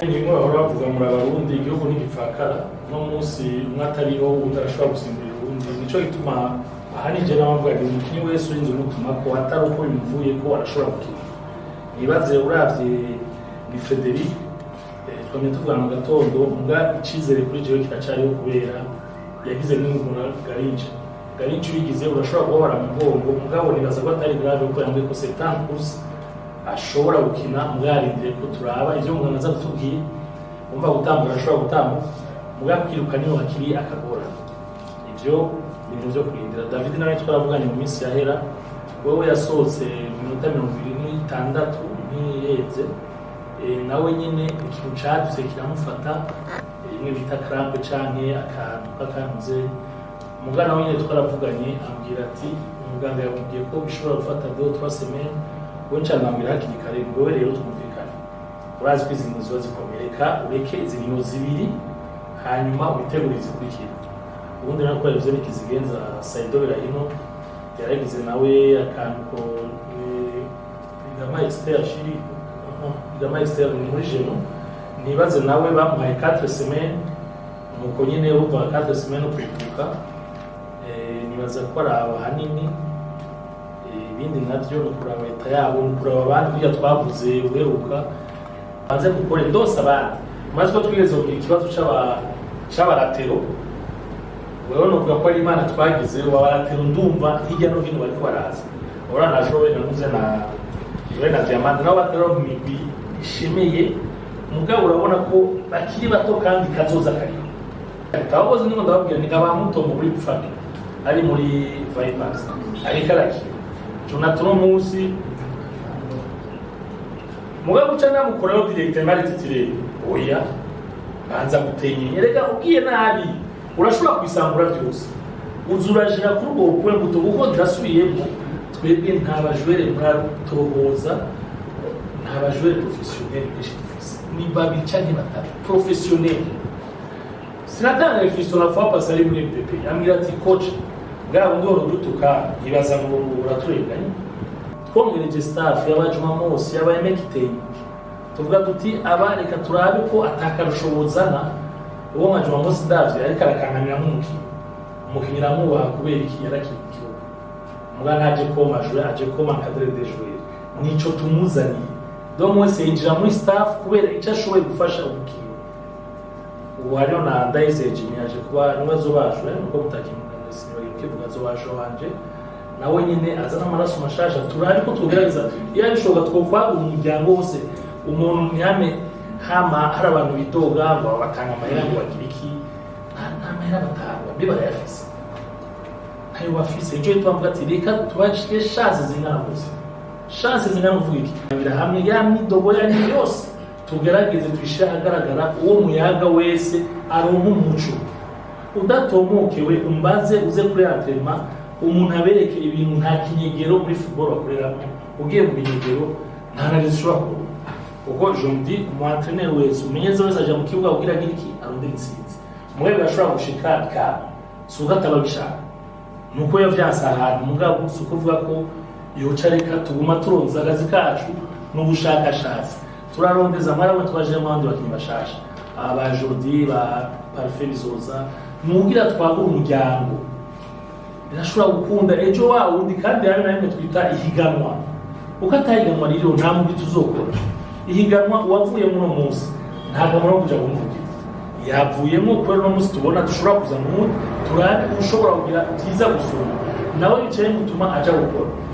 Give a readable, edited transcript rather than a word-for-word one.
Ingingo bavuga muri abarundi igihugu n'igipfakara no munsi umwatariho utarashobora gusimbura urundi nico gituma ahanije n'abavuga ngo umukinyi wese urinze n'utuma ko atari uko bimuvuye ko arashobora gukina nibaze uravye ni Frederic twamye tuvuga mu gatondo mbwa icizere kuri jewe kiracariho kubera yagize n'inguna Garinje bigize urashobora kubabara mu mugongo mugabo nibaza ko atari grave kuko yambaye ko 70% ashobora gukina mwarinde ko turaba ivyo mwana aza kutubwiye umva gutambura ashobora gutambuka muga kwiruka niho hakiri akagora ivyo ibintu byo kurindira David nawe twaravuganye mu minsi yahera wewe yasohotse minota 26 niyeze nawe nyene ikintu cyaduse kiramufata imwe bita crampe canke akantu kakanze muga nawe nyene twaravuganye ambwira ati umuganga yamubwiye ko bishobora gufata 2-3 semaines wencha nambira hakiri kare ngo rero twumvikane urazi ko izi nkino ziba zikomereka ureke izi nkino zibiri hanyuma witegure izikurikira ubundi nako yavye bikizigenza Saido Berahino yaragize nawe akantu ko igama externe muri jeno nibaze nawe bamuhaye 4 semaines nuko nyene uva 4 semaines kwibuka nibaza ko araba hanini ibindi navyo no kuraba leta yabo no kuraba abandi biya twavuze uheruka banze gukora ndose abandi maze ko twigeze kugira ikibazo c'abaratero wewe no kuvuga ko ari Imana twagize abaratero ndumva hirya no hino bari kwaraza ora najowe nanuze na Diamond nabo batero migwi ishimiye mugabo urabona ko bakiri bato kandi kazoza kari taboze ningo ndababwira ni abamuto muri gufata ari muri Vipers ari karaki tunatuma munsi mugabo cyane mukora directeur mari titire oya banza gutenye rega ugiye nabi urashobora kwisambura byose uzurajira kuri ubwo bukwe buto uko ndasubiyemo twebwe ntabajwere muratohoza ntabajwere professionnel ni babicanye batatu professionnel sinatanga ifiso na fois passer muri MPP amira ati coach ngabo ndoro dutuka ibaza ngo uraturenganye twongereje staff y'abajuma mose y'abayemekiteye tuvuga tuti abareka turabe ko atakarushobozana uwo majuma mose davye ariko arakangamira umukinyira muba kubera iki yarakikiwe mugana aje ko majura aje ko encadrer des joueurs nico tumuzaniye donc wese yinjira muri staff kubera icyo ashoboye gufasha umukinnyi ubu hariho na Ndayiseje yaje kuba nibazo bajwe nuko mutakimuka kivuga zo baje wanje nawe nyine azana amaraso mashasha turari ko tugerageza yabishoboka twofagura umuryango wose umuntu nyame hama hari abantu bitoga ngo batanga amahera ngo bagiriki nta mahera batanga biba yafise ayo bafise icyo twamvuga ati reka tubashike chance zingana gusa chance zingana uvuga iki bira hamwe ya midogo ya yose tugerageze twishira agaragara uwo muyaga wese aronka umuco udatomokewe umbaze uze kuri entraînement umuntu abereke ibintu nta kinyegero muri football bakoreramo ugiye mu binyegero nta narishobora kuko je me dis mu entraîneur wese umenyeze wese aje mu kibuga ugira giriki arondera intsinzi mwe bashobora gushika ka suga tababishaka nuko yavyansa ahantu mugabo sukuvuga ko yoca reka tuguma turonza agazi kacu n'ubushakashatsi turarondeza mwarawe twaje mu bandi bakinyi bashasha aba Jordi ba Parfait bizoza mugira twagura umuryango birashobora gukunda ejo wawe undi kandi hari nayo twita ihiganwa ukatahiganwa rero nta mubi tuzokora ihiganwa wavuye mu munsi ntago muri kuja kumuvugira yavuyemo ko no munsi tubona dushobora kuza mu turabe ushobora kugira byiza gusoma nawe bicaye mutuma aja gukora